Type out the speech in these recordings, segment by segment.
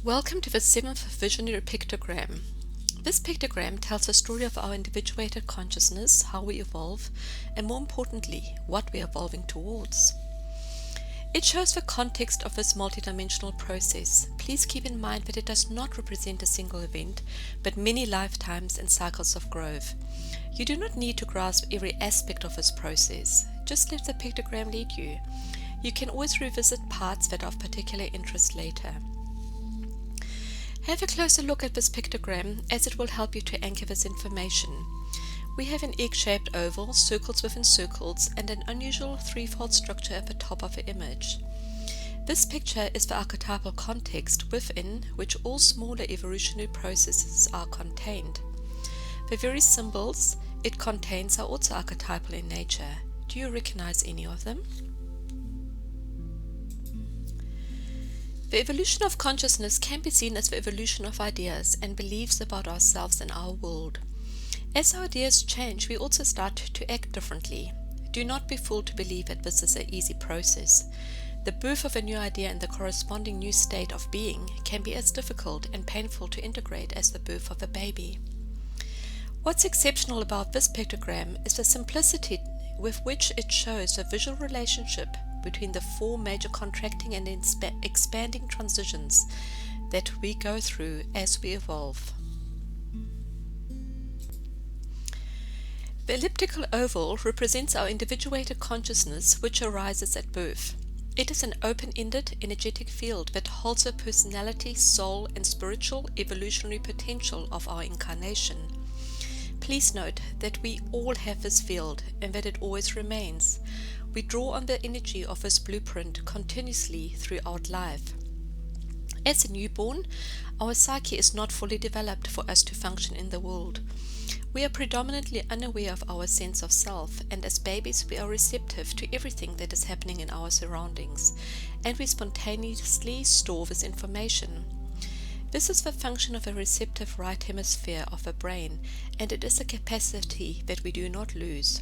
Welcome to the 7th Visionary Pictogram. This pictogram tells the story of our individuated consciousness, how we evolve, and more importantly, what we are evolving towards. It shows the context of this multidimensional process. Please keep in mind that it does not represent a single event, but many lifetimes and cycles of growth. You do not need to grasp every aspect of this process. Just let the pictogram lead you. You can always revisit parts that are of particular interest later. Have a closer look at this pictogram as it will help you to anchor this information. We have an egg-shaped oval, circles within circles, and an unusual threefold structure at the top of the image. This picture is the archetypal context within which all smaller evolutionary processes are contained. The very symbols it contains are also archetypal in nature. Do you recognize any of them? The evolution of consciousness can be seen as the evolution of ideas and beliefs about ourselves and our world. As our ideas change, we also start to act differently. Do not be fooled to believe that this is an easy process. The birth of a new idea and the corresponding new state of being can be as difficult and painful to integrate as the birth of a baby. What's exceptional about this pictogram is the simplicity with which it shows the visual relationship between the four major contracting and expanding transitions that we go through as we evolve. The elliptical oval represents our individuated consciousness which arises at birth. It is an open-ended, energetic field that holds the personality, soul, and spiritual evolutionary potential of our incarnation. Please note that we all have this field and that it always remains. We draw on the energy of this blueprint continuously throughout life. As a newborn, our psyche is not fully developed for us to function in the world. We are predominantly unaware of our sense of self, and as babies we are receptive to everything that is happening in our surroundings, and we spontaneously store this information. This is the function of a receptive right hemisphere of the brain, and it is a capacity that we do not lose.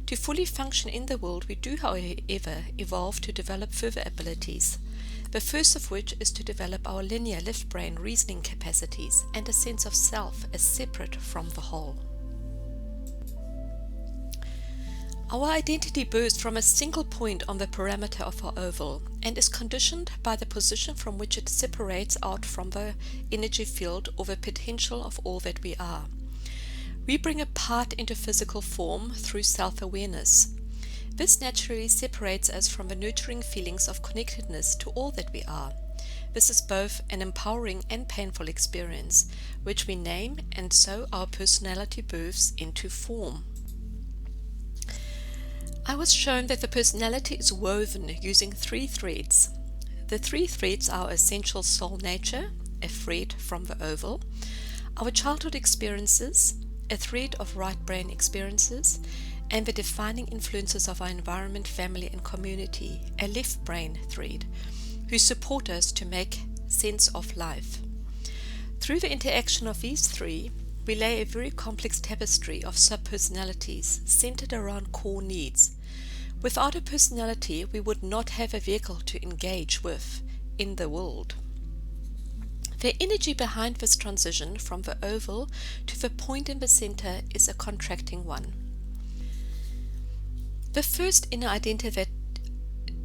To fully function in the world, we do, however, evolve to develop further abilities, the first of which is to develop our linear left brain reasoning capacities and a sense of self as separate from the whole. Our identity bursts from a single point on the perimeter of our oval and is conditioned by the position from which it separates out from the energy field or the potential of all that we are. We bring a part into physical form through self-awareness. This naturally separates us from the nurturing feelings of connectedness to all that we are. This is both an empowering and painful experience, which we name, and so our personality births into form. I was shown that the personality is woven using 3 threads. The 3 threads are our essential soul nature, a thread from the oval, our childhood experiences, a thread of right brain experiences, and the defining influences of our environment, family, and community, a left brain thread, who support us to make sense of life. Through the interaction of these 3, we lay a very complex tapestry of sub-personalities centered around core needs. Without a personality, we would not have a vehicle to engage with in the world. The energy behind this transition from the oval to the point in the center is a contracting one. The first inner identity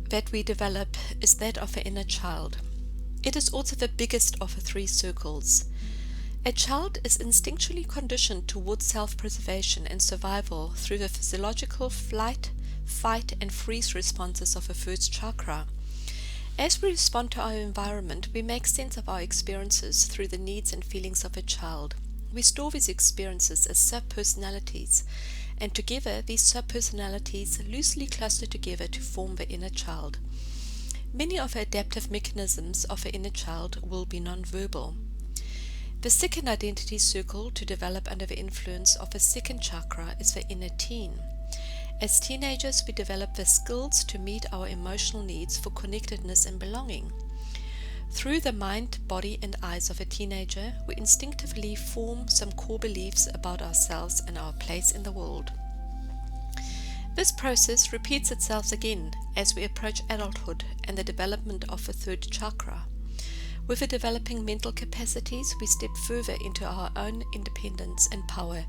that we develop is that of the inner child. It is also the biggest of the 3 circles. A child is instinctually conditioned towards self-preservation and survival through the physiological flight, fight, and freeze responses of the first chakra. As we respond to our environment, we make sense of our experiences through the needs and feelings of a child. We store these experiences as sub-personalities, and together these sub-personalities loosely cluster together to form the inner child. Many of the adaptive mechanisms of the inner child will be non-verbal. The second identity circle to develop under the influence of the second chakra is the inner teen. As teenagers, we develop the skills to meet our emotional needs for connectedness and belonging. Through the mind, body, and eyes of a teenager, we instinctively form some core beliefs about ourselves and our place in the world. This process repeats itself again as we approach adulthood and the development of the third chakra. With the developing mental capacities, we step further into our own independence and power,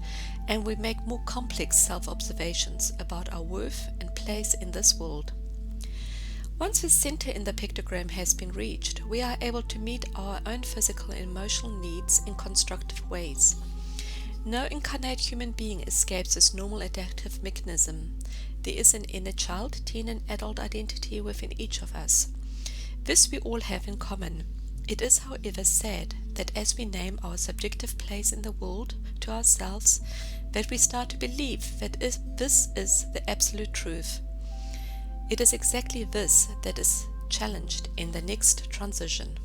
and we make more complex self-observations about our worth and place in this world. Once the center in the pictogram has been reached, we are able to meet our own physical and emotional needs in constructive ways. No incarnate human being escapes this normal adaptive mechanism. There is an inner child, teen, and adult identity within each of us. This we all have in common. It is, however, sad that as we name our subjective place in the world to ourselves, that we start to believe that this is the absolute truth. It is exactly this that is challenged in the next transition.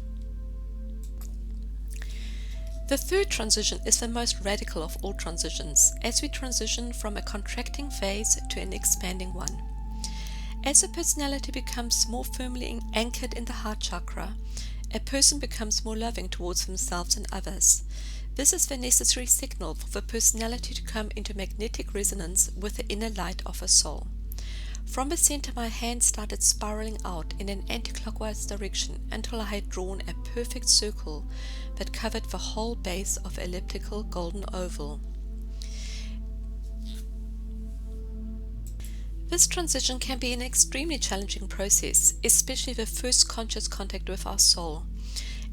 The third transition is the most radical of all transitions, as we transition from a contracting phase to an expanding one. As a personality becomes more firmly anchored in the heart chakra, a person becomes more loving towards themselves and others. This is the necessary signal for the personality to come into magnetic resonance with the inner light of a soul. From the center, my hand started spiraling out in an anti-clockwise direction until I had drawn a perfect circle that covered the whole base of the elliptical golden oval. This transition can be an extremely challenging process, especially the first conscious contact with our soul.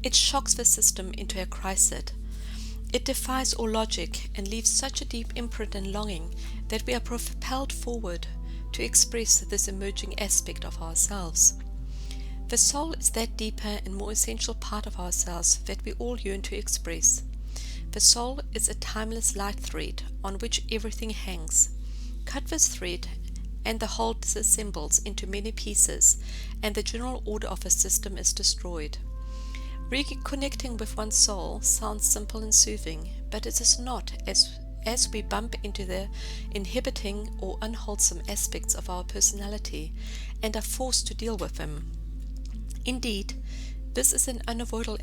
It shocks the system into a crisis. It defies all logic and leaves such a deep imprint and longing that we are propelled forward to express this emerging aspect of ourselves. The soul is that deeper and more essential part of ourselves that we all yearn to express. The soul is a timeless light thread on which everything hangs. Cut this thread and the whole disassembles into many pieces, and the general order of a system is destroyed. Reconnecting with one's soul sounds simple and soothing, but it is not, as we bump into the inhibiting or unwholesome aspects of our personality and are forced to deal with them. Indeed, this is an unavoidable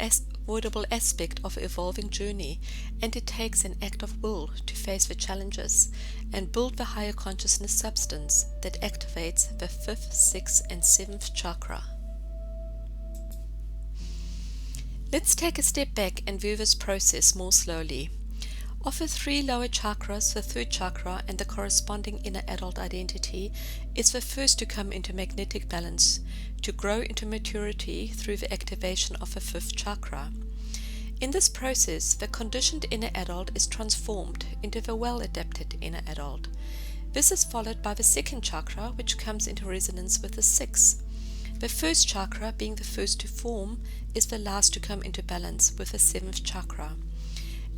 aspect of the evolving journey, and it takes an act of will to face the challenges and build the higher consciousness substance that activates the 5th, 6th, and 7th chakra. Let's take a step back and view this process more slowly. Of the 3 lower chakras, the 3rd chakra and the corresponding inner adult identity is the first to come into magnetic balance, to grow into maturity through the activation of the 5th chakra. In this process, the conditioned inner adult is transformed into the well-adapted inner adult. This is followed by the 2nd chakra, which comes into resonance with the 6th. The 1st chakra, being the first to form, is the last to come into balance with the 7th chakra.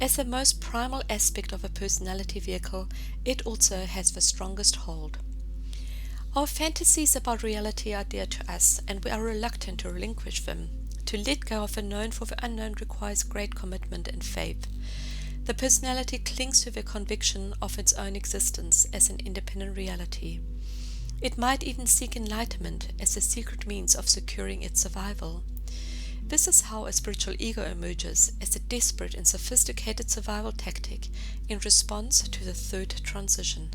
As the most primal aspect of a personality vehicle, it also has the strongest hold. Our fantasies about reality are dear to us, and we are reluctant to relinquish them. To let go of the known for the unknown requires great commitment and faith. The personality clings to the conviction of its own existence as an independent reality. It might even seek enlightenment as a secret means of securing its survival. This is how a spiritual ego emerges as a desperate and sophisticated survival tactic in response to the 3rd transition.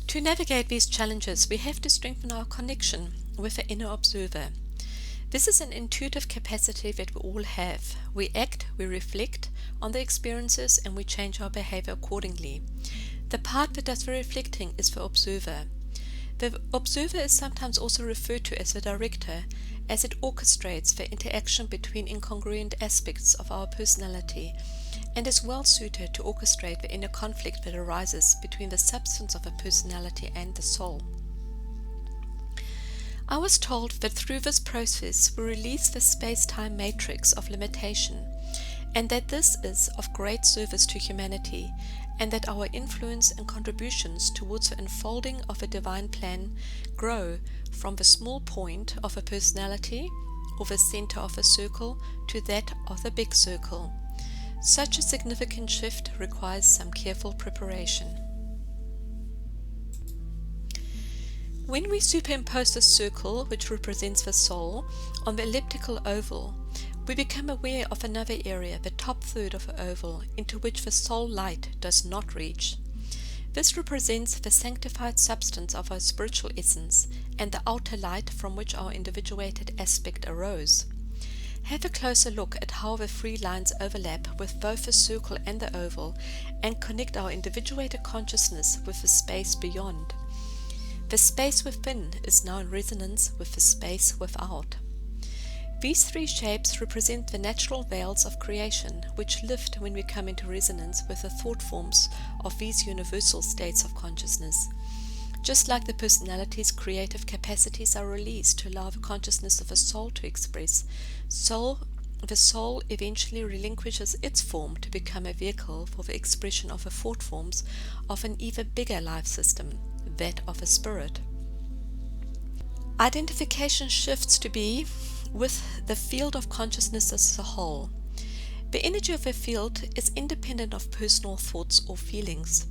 To navigate these challenges, we have to strengthen our connection with the inner observer. This is an intuitive capacity that we all have. We act, we reflect on the experiences, and we change our behavior accordingly. The part that does the reflecting is the observer. The observer is sometimes also referred to as the director, as it orchestrates the interaction between incongruent aspects of our personality, and is well suited to orchestrate the inner conflict that arises between the substance of a personality and the soul. I was told that through this process we release the space-time matrix of limitation, and that this is of great service to humanity, and that our influence and contributions towards the unfolding of a divine plan grow from the small point of a personality or the center of a circle to that of the big circle. Such a significant shift requires some careful preparation. When we superimpose the circle, which represents the soul, on the elliptical oval, we become aware of another area, the top third of the oval, into which the soul light does not reach. This represents the sanctified substance of our spiritual essence and the outer light from which our individuated aspect arose. Have a closer look at how the three lines overlap with both the circle and the oval and connect our individuated consciousness with the space beyond. The space within is now in resonance with the space without. These three shapes represent the natural veils of creation, which lift when we come into resonance with the thought forms of these universal states of consciousness. Just like the personality's creative capacities are released to allow the consciousness of a soul to express, the soul eventually relinquishes its form to become a vehicle for the expression of the thought forms of an even bigger life system, that of a spirit. Identification shifts to be with the field of consciousness as a whole. The energy of a field is independent of personal thoughts or feelings.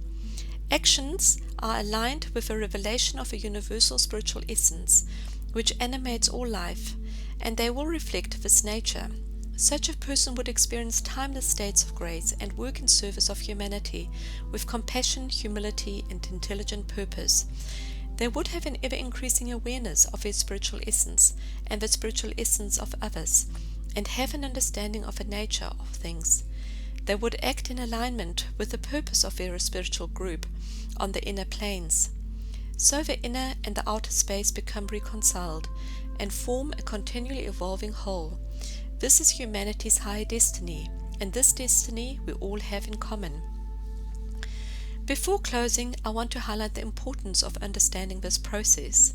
Actions are aligned with a revelation of a universal spiritual essence, which animates all life, and they will reflect this nature. Such a person would experience timeless states of grace and work in service of humanity with compassion, humility, and intelligent purpose. They would have an ever-increasing awareness of their spiritual essence and the spiritual essence of others, and have an understanding of the nature of things. They would act in alignment with the purpose of their spiritual group on the inner planes. So the inner and the outer space become reconciled and form a continually evolving whole. This is humanity's higher destiny, and this destiny we all have in common. Before closing, I want to highlight the importance of understanding this process.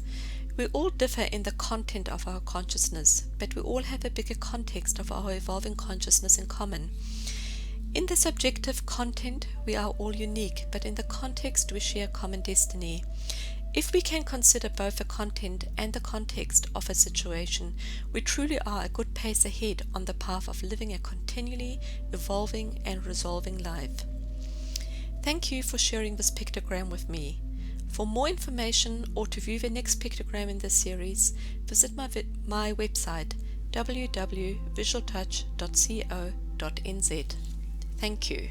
We all differ in the content of our consciousness, but we all have a bigger context of our evolving consciousness in common. In the subjective content, we are all unique, but in the context, we share common destiny. If we can consider both the content and the context of a situation, we truly are a good pace ahead on the path of living a continually evolving and resolving life. Thank you for sharing this pictogram with me. For more information or to view the next pictogram in this series, visit my website www.visualtouch.co.nz. Thank you.